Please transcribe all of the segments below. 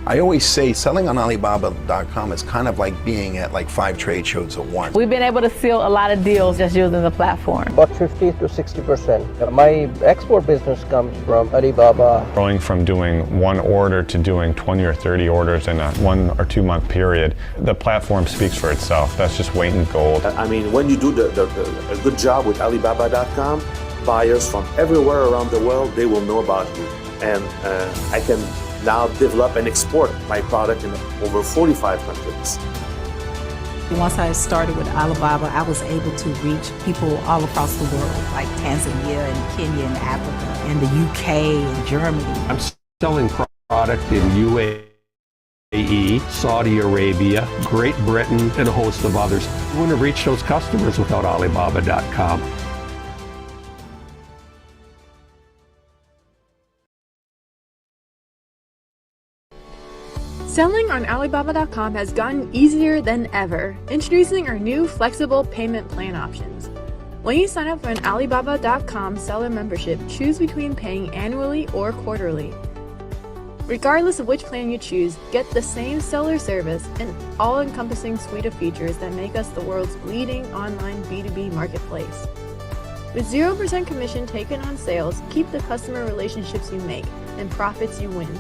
I always say selling on Alibaba.com is kind of like being at like 5 trade shows at once. We've been able to seal a lot of deals just using the platform. About 50 to 60%. My export business comes from Alibaba. Going from doing one order to doing 20 or 30 orders in a 1 or 2 month period, the platform speaks for itself. That's just weight in gold. I mean, when you do a good job with Alibaba.com, buyers from everywhere around the world, they will know about you. And I can now develop and export my product in over 45 countries. Once I started with Alibaba, I was able to reach people all across the world, like Tanzania and Kenya and Africa and the UK and Germany. I'm selling product in UAE, Saudi Arabia, Great Britain, and a host of others. I wouldn't have reached those customers without Alibaba.com. Selling on Alibaba.com has gotten easier than ever, introducing our new flexible payment plan options. When you sign up for an Alibaba.com seller membership, choose between paying annually or quarterly. Regardless of which plan you choose, get the same seller service and all-encompassing suite of features that make us the world's leading online B2B marketplace. With 0% commission taken on sales, keep the customer relationships you make and profits you win.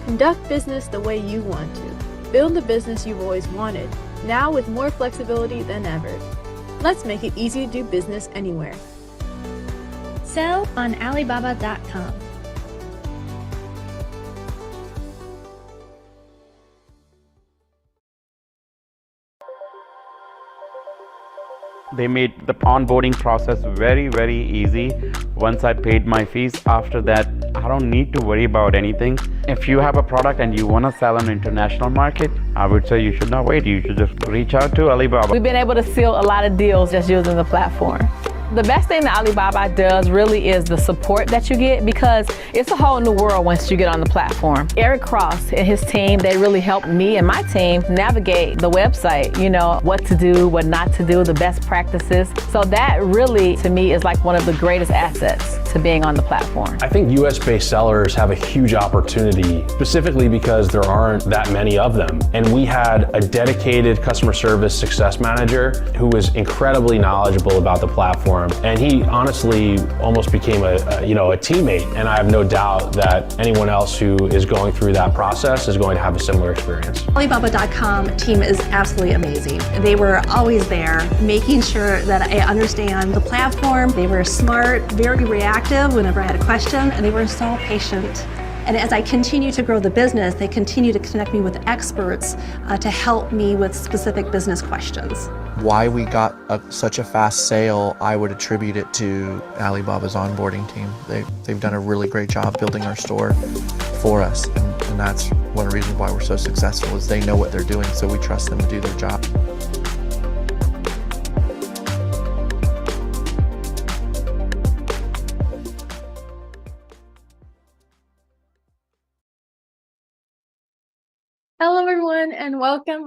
Conduct business the way you want to. Build the business you've always wanted, now with more flexibility than ever. Let's make it easy to do business anywhere. Sell on Alibaba.com. They made the onboarding process very, very easy. Once I paid my fees, after that, I don't need to worry about anything. If you have a product and you want to sell on international market, I would say you should not wait. You should just reach out to Alibaba. We've been able to seal a lot of deals just using the platform. The best thing that Alibaba does really is the support that you get, because it's a whole new world once you get on the platform. Eric Cross and his team, they really helped me and my team navigate the website, you know, what to do, what not to do, the best practices. So that really, to me, is like one of the greatest assets to being on the platform. I think US-based sellers have a huge opportunity, specifically because there aren't that many of them. And we had a dedicated customer service success manager who was incredibly knowledgeable about the platform. And he honestly almost became a teammate. And I have no doubt that anyone else who is going through that process is going to have a similar experience. Alibaba.com team is absolutely amazing. They were always there, making sure that I understand the platform. They were smart, very reactive whenever I had a question, and they were so patient. And as I continue to grow the business, they continue to connect me with experts to help me with specific business questions. Why we got such a fast sale, I would attribute it to Alibaba's onboarding team. They've done a really great job building our store for us, and that's one of the reasons why we're so successful, is they know what they're doing, so we trust them to do their job. Hello everyone, and welcome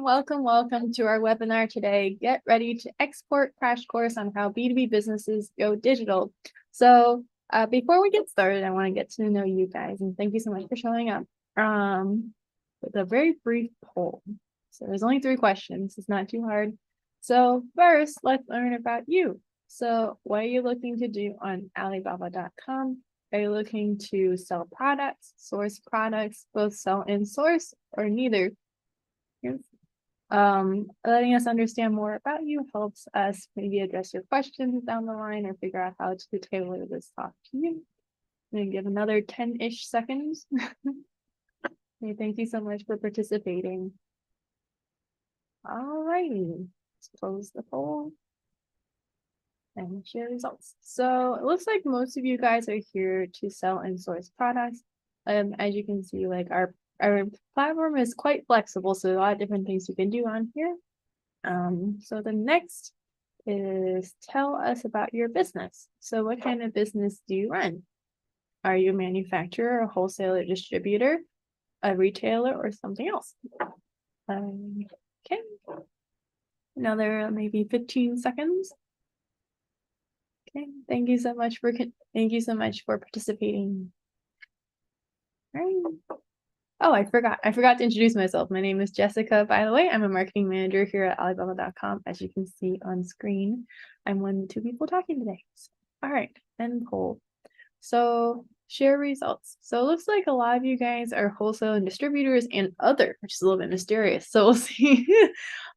to our webinar today. Get ready to export crash course on how B2B businesses go digital. So before we get started, I want to get to know you guys, and thank you so much for showing up with a very brief poll. So there's only 3 questions. It's not too hard. So first, let's learn about you. So what are you looking to do on Alibaba.com? Are you looking to sell products, source products, both sell and source, or neither? Letting us understand more about you helps us maybe address your questions down the line or figure out how to tailor this talk to you. I'm going to give another 10-ish seconds. Okay, thank you so much for participating. All righty, let's close the poll and share results. So it looks like most of you guys are here to sell and source products. As you can see, like our platform is quite flexible, so a lot of different things you can do on here. So the next is tell us about your business. So what kind of business do you run? Are you a manufacturer, a wholesaler, distributor, a retailer, or something else? Okay, another maybe 15 seconds. Okay, thank you so much for participating. All right. Oh, I forgot to introduce myself. My name is Jessica, by the way. I'm a marketing manager here at Alibaba.com. As you can see on screen, I'm one of the two people talking today. All right, end poll. So share results. So it looks like a lot of you guys are wholesale and distributors and other, which is a little bit mysterious. So we'll see.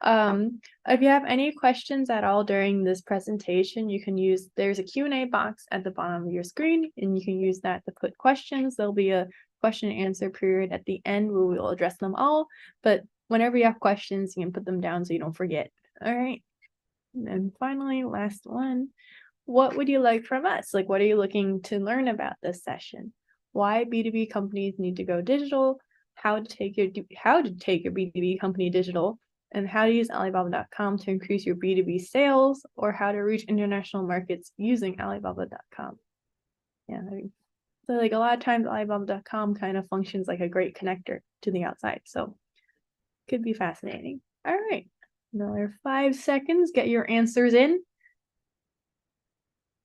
If you have any questions at all during this presentation, you can use, there's a Q&A box at the bottom of your screen, and you can use that to put questions. There'll be a question and answer period at the end where we will address them all. But whenever you have questions, you can put them down so you don't forget. All right. And then finally, last one. What would you like from us? Like, what are you looking to learn about this session? Why B2B companies need to go digital, how to take your B2B company digital, and how to use Alibaba.com to increase your B2B sales, or how to reach international markets using Alibaba.com. Yeah, so like a lot of times Alibaba.com kind of functions like a great connector to the outside. So could be fascinating. All right, another 5 seconds, get your answers in.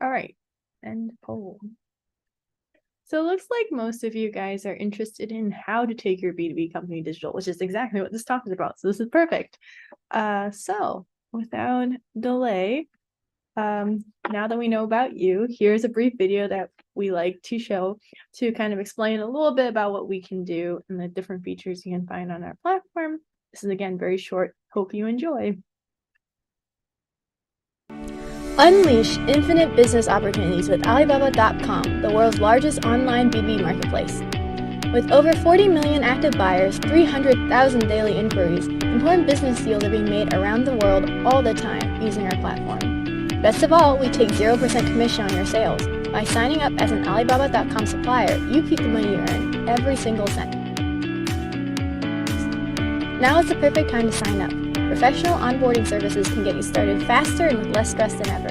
All right, end poll. So it looks like most of you guys are interested in how to take your B2B company digital, which is exactly what this talk is about. So this is perfect. So without delay, now that we know about you, here's a brief video that we like to show to kind of explain a little bit about what we can do and the different features you can find on our platform. This is, again, very short. Hope you enjoy. Unleash infinite business opportunities with Alibaba.com, the world's largest online B2B marketplace. With over 40 million active buyers, 300,000 daily inquiries, important business deals are being made around the world all the time using our platform. Best of all, we take 0% commission on your sales. By signing up as an Alibaba.com supplier, you keep the money you earn, every single cent. Now is the perfect time to sign up. Professional onboarding services can get you started faster and with less stress than ever.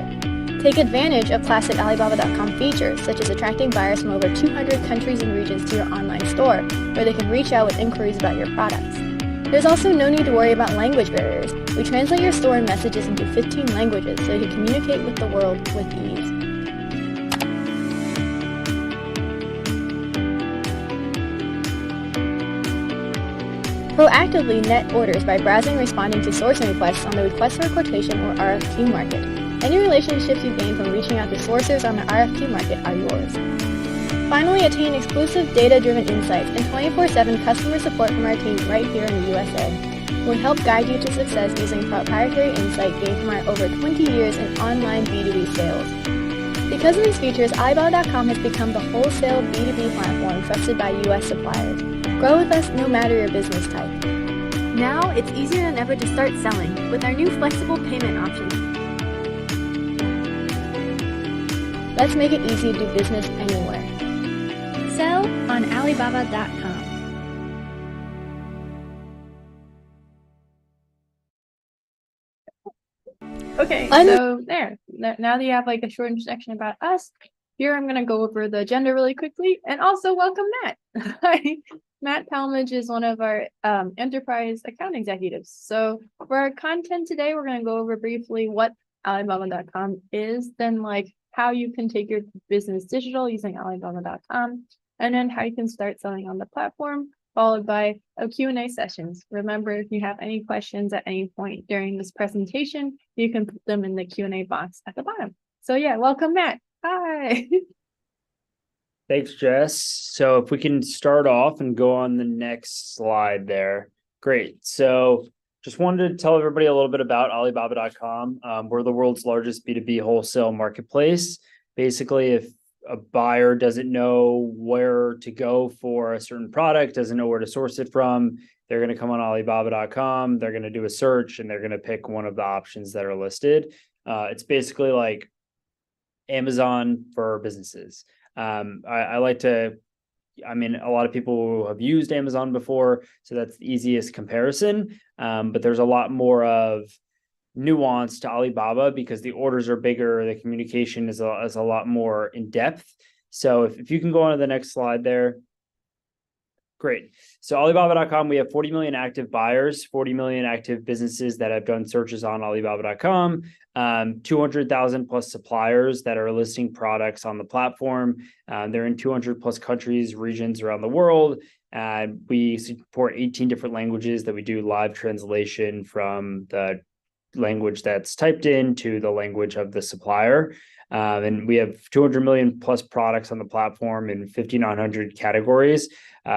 Take advantage of classic Alibaba.com features, such as attracting buyers from over 200 countries and regions to your online store, where they can reach out with inquiries about your products. There's also no need to worry about language barriers. We translate your store and messages into 15 languages so you can communicate with the world with ease. Proactively net orders by browsing and responding to sourcing requests on the Request for Quotation or RFQ market. Any relationships you gain from reaching out to sourcers on the RFQ market are yours. Finally, attain exclusive data-driven insights and 24/7 customer support from our team right here in the USA. We'll help guide you to success using proprietary insight gained from our over 20 years in online B2B sales. Because of these features, Alibaba.com has become the wholesale B2B platform trusted by US suppliers. Grow with us no matter your business type. Now it's easier than ever to start selling with our new flexible payment options. Let's make it easy to do business anywhere. Sell on Alibaba.com. Okay, so there. Now that you have like a short introduction about us, here I'm going to go over the agenda really quickly, and also welcome Matt. Hi. Matt Talmage is one of our enterprise account executives. So for our content today, we're going to go over briefly what Alibaba.com is, then like how you can take your business digital using Alibaba.com, and then how you can start selling on the platform, followed by a Q&A sessions. Remember, if you have any questions at any point during this presentation, you can put them in the Q&A box at the bottom. So yeah, welcome Matt. Hi. Thanks, Jess. So if we can start off and go on the next slide there. Great. So just wanted to tell everybody a little bit about Alibaba.com. We're the world's largest B2B wholesale marketplace. Basically, if a buyer doesn't know where to go for a certain product, doesn't know where to source it from, they're going to come on Alibaba.com, they're going to do a search, and they're going to pick one of the options that are listed. It's basically like Amazon for businesses. I like to, I mean, a lot of people have used Amazon before, so that's the easiest comparison. But there's a lot more of nuance to Alibaba because the orders are bigger, the communication is a lot more in depth. So if you can go on to the next slide there. Great. So Alibaba.com, we have 40 million active buyers, 40 million active businesses that have done searches on Alibaba.com, 200,000 plus suppliers that are listing products on the platform. They're in 200 plus countries, regions around the world. We support 18 different languages that we do live translation from the language that's typed in to the language of the supplier. And we have 200 million plus products on the platform in 5,900 categories.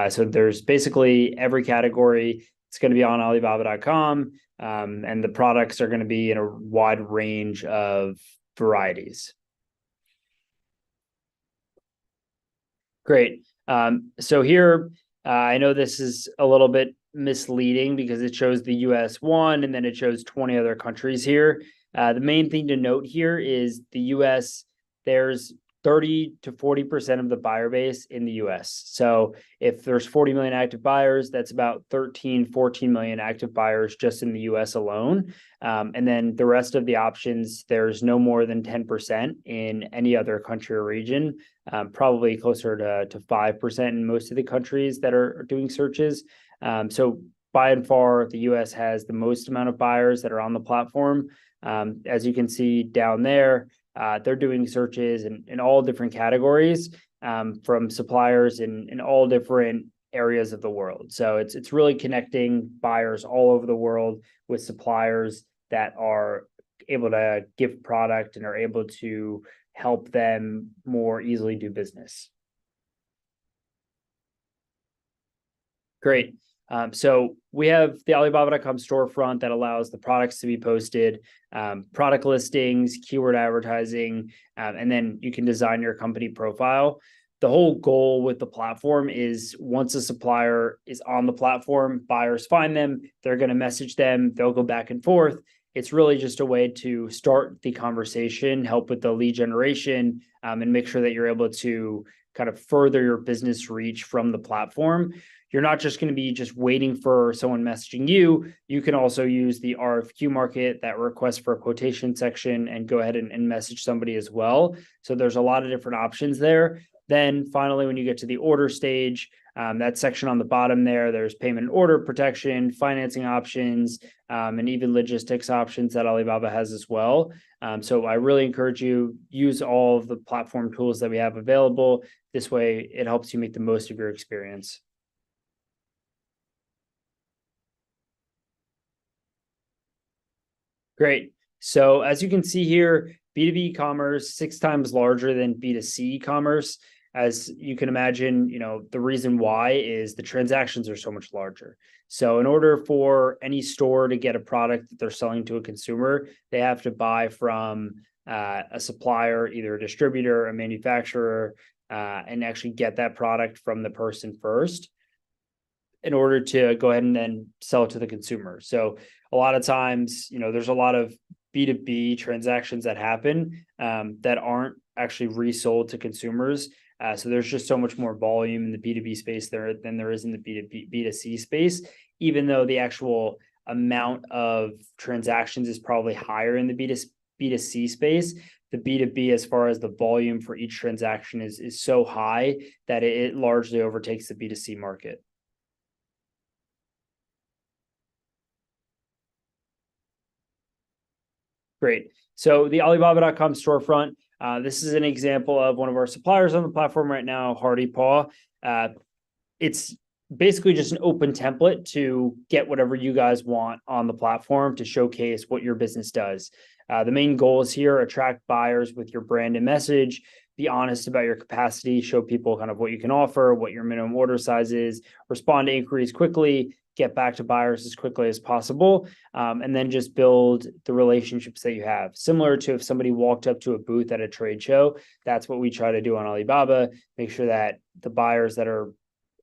So there's basically every category. It's going to be on Alibaba.com, and the products are going to be in a wide range of varieties. Great. So here, I know this is a little bit misleading because it shows the US one and then it shows 20 other countries here. The main thing to note here is the US, there's 30 to 40% of the buyer base in the US. So if there's 40 million active buyers, that's about 14 million active buyers just in the US alone. And then the rest of the options, there's no more than 10% in any other country or region, probably closer to 5% in most of the countries that are doing searches. So by and far, the US has the most amount of buyers that are on the platform. As you can see down there, they're doing searches in all different categories, from suppliers in all different areas of the world. So it's really connecting buyers all over the world with suppliers that are able to give product and are able to help them more easily do business. Great. So we have the Alibaba.com storefront that allows the products to be posted, product listings, keyword advertising, and then you can design your company profile. The whole goal with the platform is once a supplier is on the platform, buyers find them, they're going to message them, they'll go back and forth. It's really just a way to start the conversation, help with the lead generation, and make sure that you're able to kind of further your business reach from the platform. You're not just going to be just waiting for someone messaging you. You can also use the RFQ market, that request for a quotation section, and go ahead and message somebody as well. So there's a lot of different options there. Then finally, when you get to the order stage, that section on the bottom there, there's payment and order protection, financing options, and even logistics options that Alibaba has as well. So I really encourage you, use all of the platform tools that we have available. This way, it helps you make the most of your experience. Great. So as you can see here, B2B e-commerce, 6 times larger than B2C e-commerce. As you can imagine, the reason why is the transactions are so much larger. So in order for any store to get a product that they're selling to a consumer, they have to buy from a supplier, either a distributor, a manufacturer, and actually get that product from the person first in order to go ahead and then sell it to the consumer. So a lot of times, there's a lot of B2B transactions that happen that aren't actually resold to consumers. So there's just so much more volume in the B2B space there than there is in the B2C space, even though the actual amount of transactions is probably higher in the B2C space. The B2B, as far as the volume for each transaction is so high that it largely overtakes the B2C market. Great. So the Alibaba.com storefront, this is an example of one of our suppliers on the platform right now, Hardy Paw. It's basically just an open template to get whatever you guys want on the platform to showcase what your business does. The main goal is here, attract buyers with your brand and message, be honest about your capacity, show people kind of what you can offer, what your minimum order size is, respond to inquiries quickly, get back to buyers as quickly as possible, and then just build the relationships that you have. Similar to if somebody walked up to a booth at a trade show, that's what we try to do on Alibaba, make sure that the buyers that are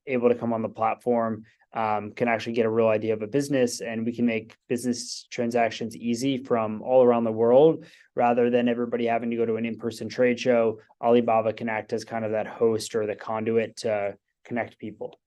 able to come on the platform can actually get a real idea of a business, and we can make business transactions easy from all around the world. Rather than everybody having to go to an in-person trade show, Alibaba can act as kind of that host or the conduit to connect people.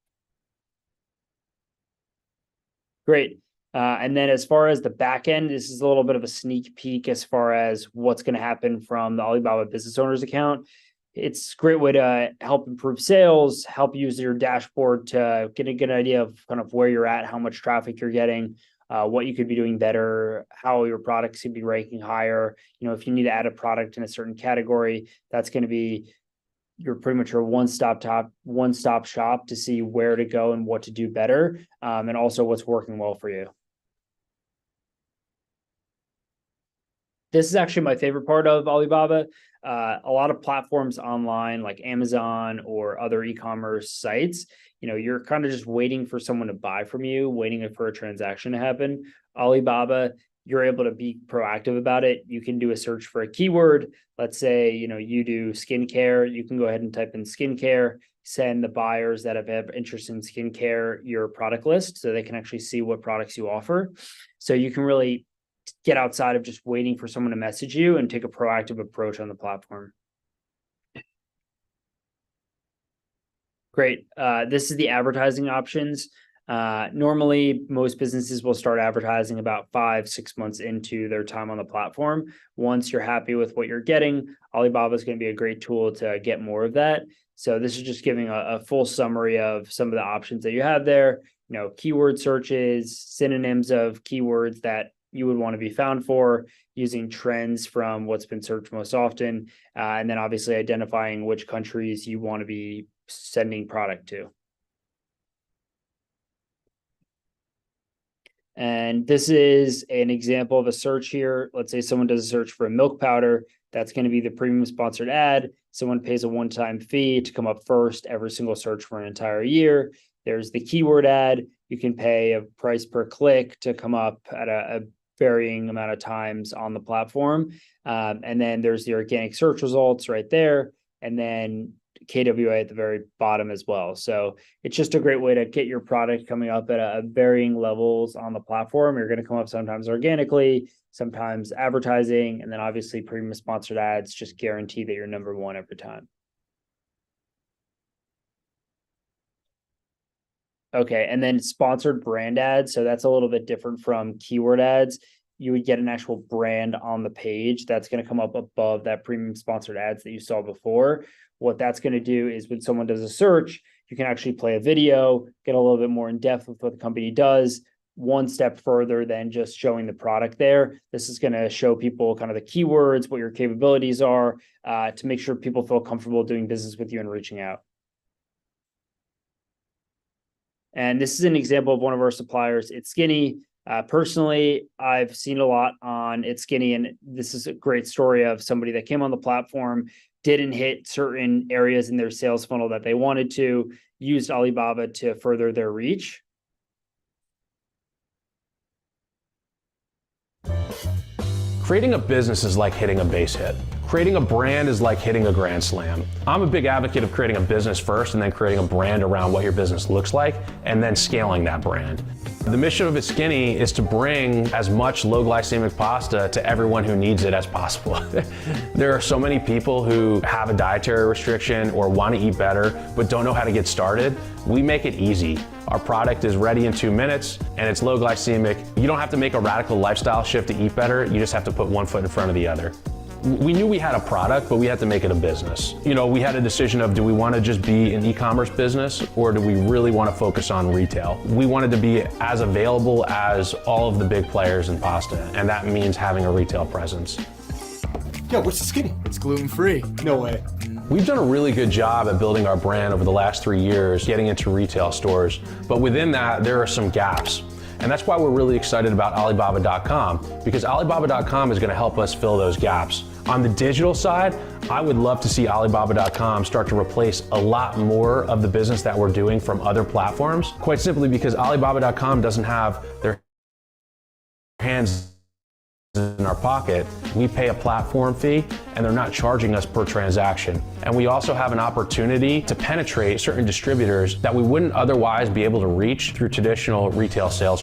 Great. And then as far as the back end, this is a little bit of a sneak peek as far as what's going to happen from the Alibaba business owners account. It's a great way to help improve sales, help use your dashboard to get a good idea of kind of where you're at, how much traffic you're getting, what you could be doing better, how your products could be ranking higher. If you need to add a product in a certain category, that's going to be you're pretty much your one-stop shop to see where to go and what to do better, and also what's working well for you. This is actually my favorite part of Alibaba. A lot of platforms online like Amazon or other e-commerce sites, you're kind of just waiting for someone to buy from you, waiting for a transaction to happen. Alibaba, you're able to be proactive about it. You can do a search for a keyword. Let's say, you do skincare. You can go ahead and type in skincare, send the buyers that have interest in skincare your product list so they can actually see what products you offer. So you can really get outside of just waiting for someone to message you and take a proactive approach on the platform. Great. This is the advertising options. Normally, most businesses will start advertising about 5-6 months into their time on the platform. Once you're happy with what you're getting, Alibaba is going to be a great tool to get more of that. So this is just giving a full summary of some of the options that you have there. Keyword searches, synonyms of keywords that you would want to be found for, using trends from what's been searched most often, and then obviously identifying which countries you want to be sending product to. And this is an example of a search here. Let's say someone does a search for a milk powder. That's going to be the premium sponsored ad. Someone pays a one-time fee to come up first every single search for an entire year. There's the keyword ad. You can pay a price per click to come up at a varying amount of times on the platform. And then there's the organic search results right there. And then KWA at the very bottom as well. So it's just a great way to get your product coming up at a varying levels on the platform. You're going to come up sometimes organically, sometimes advertising, and then obviously premium sponsored ads just guarantee that you're number one every time. Okay, and then sponsored brand ads. So that's a little bit different from keyword ads. You would get an actual brand on the page that's going to come up above that premium sponsored ads that you saw before. What that's going to do is when someone does a search, you can actually play a video, get a little bit more in depth with what the company does, one step further than just showing the product there. This is going to show people kind of the keywords, what your capabilities are, to make sure people feel comfortable doing business with you and reaching out. And this is an example of one of our suppliers, It's Skinny. Personally, I've seen a lot on It's Skinny, and this is a great story of somebody that came on the platform, didn't hit certain areas in their sales funnel that they wanted to, used Alibaba to further their reach. Creating a business is like hitting a base hit. Creating a brand is like hitting a grand slam. I'm a big advocate of creating a business first and then creating a brand around what your business looks like and then scaling that brand. The mission of It's Skinny is to bring as much low glycemic pasta to everyone who needs it as possible. There are so many people who have a dietary restriction or want to eat better but don't know how to get started. We make it easy. Our product is ready in 2 minutes and it's low glycemic. You don't have to make a radical lifestyle shift to eat better. You just have to put one foot in front of the other. We knew we had a product, but we had to make it a business. We had a decision of, do we want to just be an e-commerce business or do we really want to focus on retail? We wanted to be as available as all of the big players in pasta, and that means having a retail presence. Yo, what's the Skinny? It's gluten-free. No way. We've done a really good job at building our brand over the last 3 years, getting into retail stores, but within that, there are some gaps. And that's why we're really excited about Alibaba.com, because Alibaba.com is going to help us fill those gaps. On the digital side, I would love to see Alibaba.com start to replace a lot more of the business that we're doing from other platforms, quite simply because Alibaba.com doesn't have their hands in our pocket. We pay a platform fee and they're not charging us per transaction. And we also have an opportunity to penetrate certain distributors that we wouldn't otherwise be able to reach through traditional retail sales.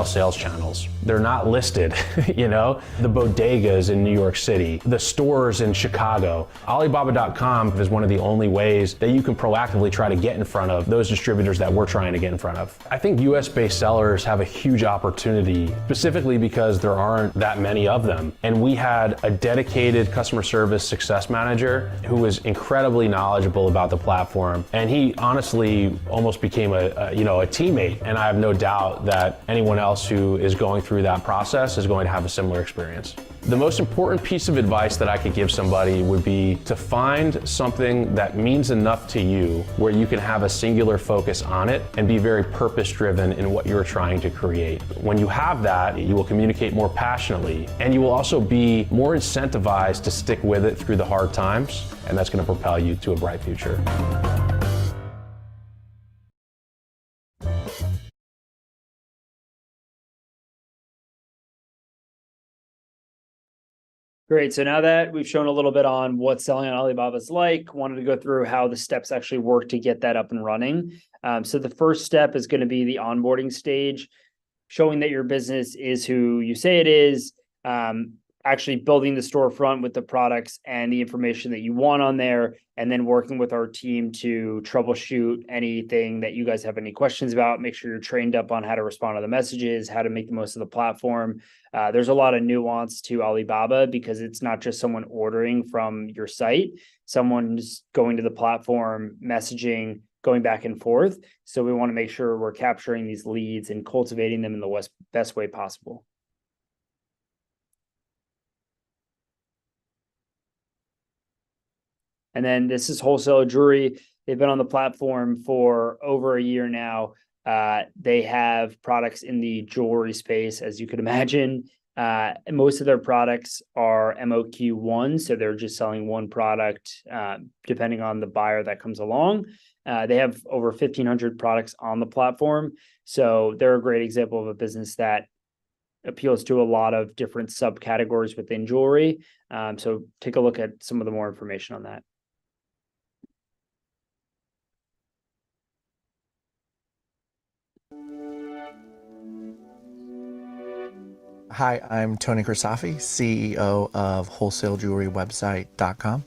Sales channels. They're not listed, the bodegas in New York City, the stores in Chicago. Alibaba.com is one of the only ways that you can proactively try to get in front of those distributors that we're trying to get in front of. I think US-based sellers have a huge opportunity, specifically because there aren't that many of them. And we had a dedicated customer service success manager who was incredibly knowledgeable about the platform. And he honestly almost became a teammate. And I have no doubt that anyone else who is going through that process is going to have a similar experience. The most important piece of advice that I could give somebody would be to find something that means enough to you where you can have a singular focus on it and be very purpose-driven in what you're trying to create. When you have that, you will communicate more passionately, and you will also be more incentivized to stick with it through the hard times, and that's going to propel you to a bright future. Great. So now that we've shown a little bit on what selling on Alibaba is like, wanted to go through how the steps actually work to get that up and running. So the first step is going to be the onboarding stage, showing that your business is who you say it is, actually building the storefront with the products and the information that you want on there, and then working with our team to troubleshoot anything that you guys have any questions about. Make sure you're trained up on how to respond to the messages, how to make the most of the platform. There's a lot of nuance to Alibaba because it's not just someone ordering from your site, someone's going to the platform, messaging, going back and forth. So we want to make sure we're capturing these leads and cultivating them in the best way possible. And then this is Wholesale Jewelry. They've been on the platform for over a year now. They have products in the jewelry space, as you could imagine. Most of their products are MOQ1, so they're just selling one product, depending on the buyer that comes along. They have over 1,500 products on the platform. So they're a great example of a business that appeals to a lot of different subcategories within jewelry. So take a look at some of the more information on that. Hi, I'm Tony Crisafi, CEO of wholesalejewelerywebsite.com.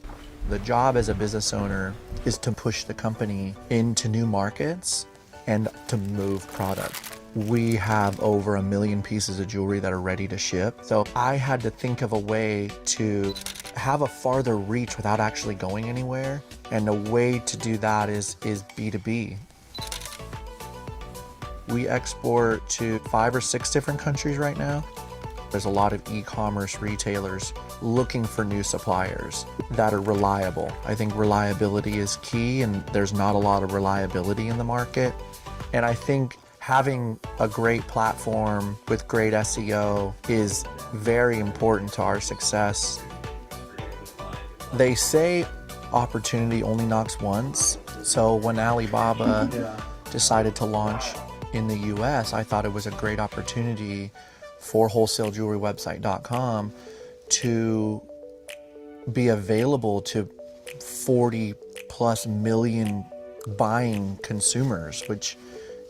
The job as a business owner is to push the company into new markets and to move product. We have over 1 million pieces of jewelry that are ready to ship. So I had to think of a way to have a farther reach without actually going anywhere. And a way to do that is B2B. We export to 5 or 6 different countries right now. There's a lot of e-commerce retailers looking for new suppliers that are reliable. I think reliability is key, and there's not a lot of reliability in the market. And I think having a great platform with great SEO is very important to our success. They say opportunity only knocks once. So when Alibaba decided to launch in the US, I thought it was a great opportunity for wholesalejewelerywebsite.com to be available to 40 plus million buying consumers, which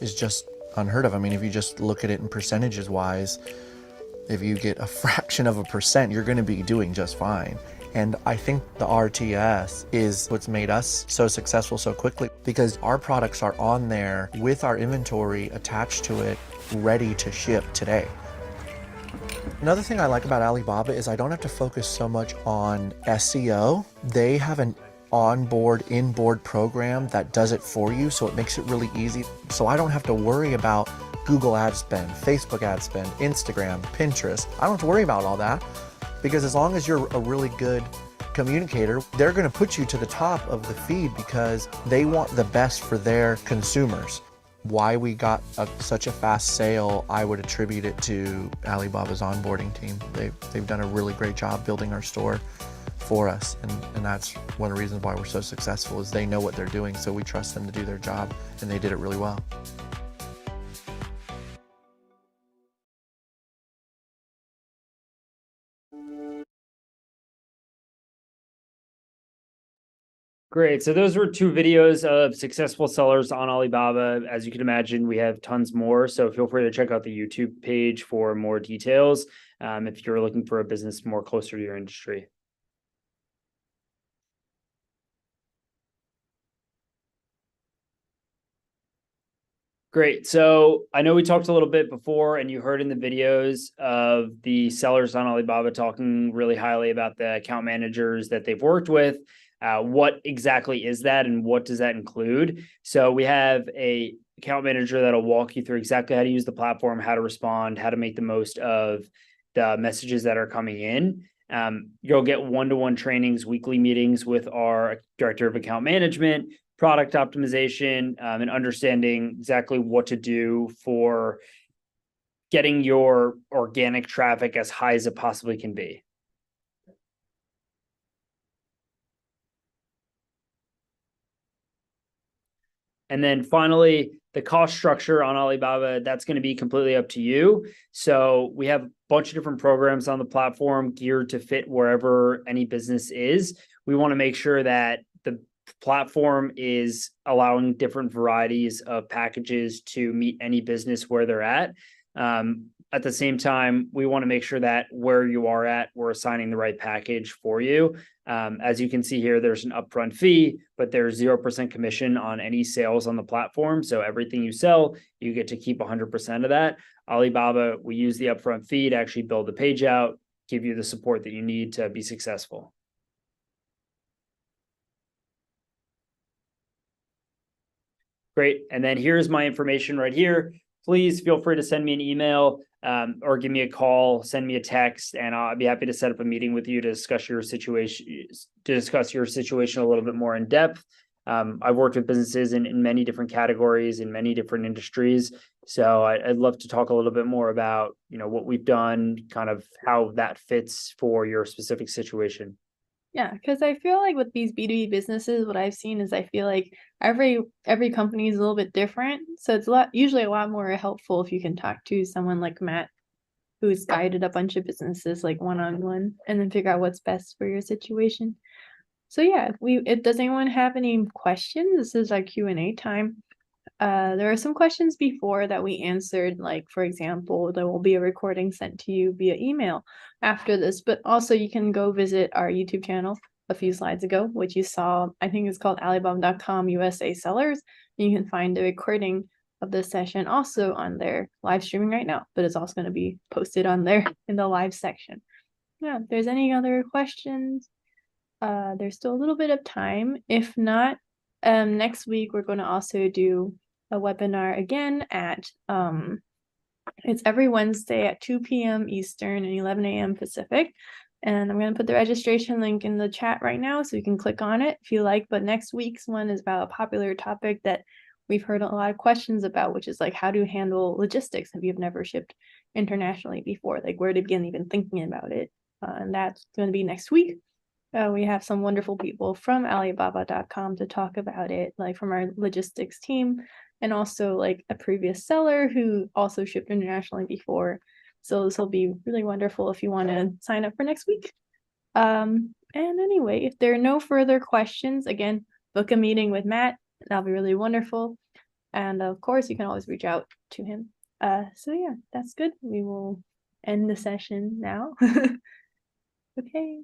is just unheard of. I mean, if you just look at it in percentages wise, if you get a fraction of a percent, you're going to be doing just fine. And I think the RTS is what's made us so successful so quickly, because our products are on there with our inventory attached to it, ready to ship today. Another thing I like about Alibaba is I don't have to focus so much on SEO. They have an inboard program that does it for you, so it makes it really easy. So I don't have to worry about Google ad spend, Facebook ad spend, Instagram, Pinterest. I don't have to worry about all that, because as long as you're a really good communicator, they're going to put you to the top of the feed because they want the best for their consumers. Why we got such a fast sale, I would attribute it to Alibaba's onboarding team. They've done a really great job building our store for us, and that's one of the reasons why we're so successful, is they know what they're doing, so we trust them to do their job, and they did it really well. Great. So those were 2 videos of successful sellers on Alibaba. As you can imagine, we have tons more. So feel free to check out the YouTube page for more details if you're looking for a business more closer to your industry. Great. So I know we talked a little bit before, and you heard in the videos of the sellers on Alibaba talking really highly about the account managers that they've worked with. What exactly is that, and what does that include? So we have a account manager that'll walk you through exactly how to use the platform, how to respond, how to make the most of the messages that are coming in. You'll get one-to-one trainings, weekly meetings with our director of account management, product optimization, and understanding exactly what to do for getting your organic traffic as high as it possibly can be. And then finally, the cost structure on Alibaba, that's going to be completely up to you. So we have a bunch of different programs on the platform geared to fit wherever any business is. We want to make sure that the platform is allowing different varieties of packages to meet any business where they're at. At the same time, we want to make sure that where you are at, we're assigning the right package for you. As you can see here, there's an upfront fee, but there's 0% commission on any sales on the platform. So everything you sell, you get to keep 100% of that. Alibaba, we use the upfront fee to actually build the page out, give you the support that you need to be successful. Great. And then here's my information right here. Please feel free to send me an email or give me a call, send me a text, and I'll be happy to set up a meeting with you to discuss your situation, a little bit more in depth. I've worked with businesses in many different categories, in many different industries. So I'd love to talk a little bit more about, what we've done, kind of how that fits for your specific situation. Yeah, because I feel like with these B2B businesses, what I've seen is I feel like every company is a little bit different. So it's usually a lot more helpful if you can talk to someone like Matt, who's guided a bunch of businesses like one-on-one, and then figure out what's best for your situation. So yeah, does anyone have any questions? This is our Q&A time. There are some questions before that we answered, like, for example, there will be a recording sent to you via email after this, but also you can go visit our YouTube channel a few slides ago, which you saw, I think it's called Alibaba.com USA Sellers. And you can find the recording of this session also on there, live streaming right now, but it's also going to be posted on there in the live section. Yeah, if there's any other questions, there's still a little bit of time. If not, next week we're going to also do a webinar again at it's every Wednesday at 2 p.m. Eastern and 11 a.m. Pacific. And I'm going to put the registration link in the chat right now so you can click on it if you like. But next week's one is about a popular topic that we've heard a lot of questions about, which is like how to handle logistics if you've never shipped internationally before, like where to begin even thinking about it. And that's going to be next week. We have some wonderful people from Alibaba.com to talk about it, like from our logistics team, and also like a previous seller who also shipped internationally before. So this will be really wonderful if you want to sign up for next week. And anyway, if there are no further questions, again, book a meeting with Matt. That'll be really wonderful. And of course, you can always reach out to him. So yeah, that's good. We will end the session now. Okay.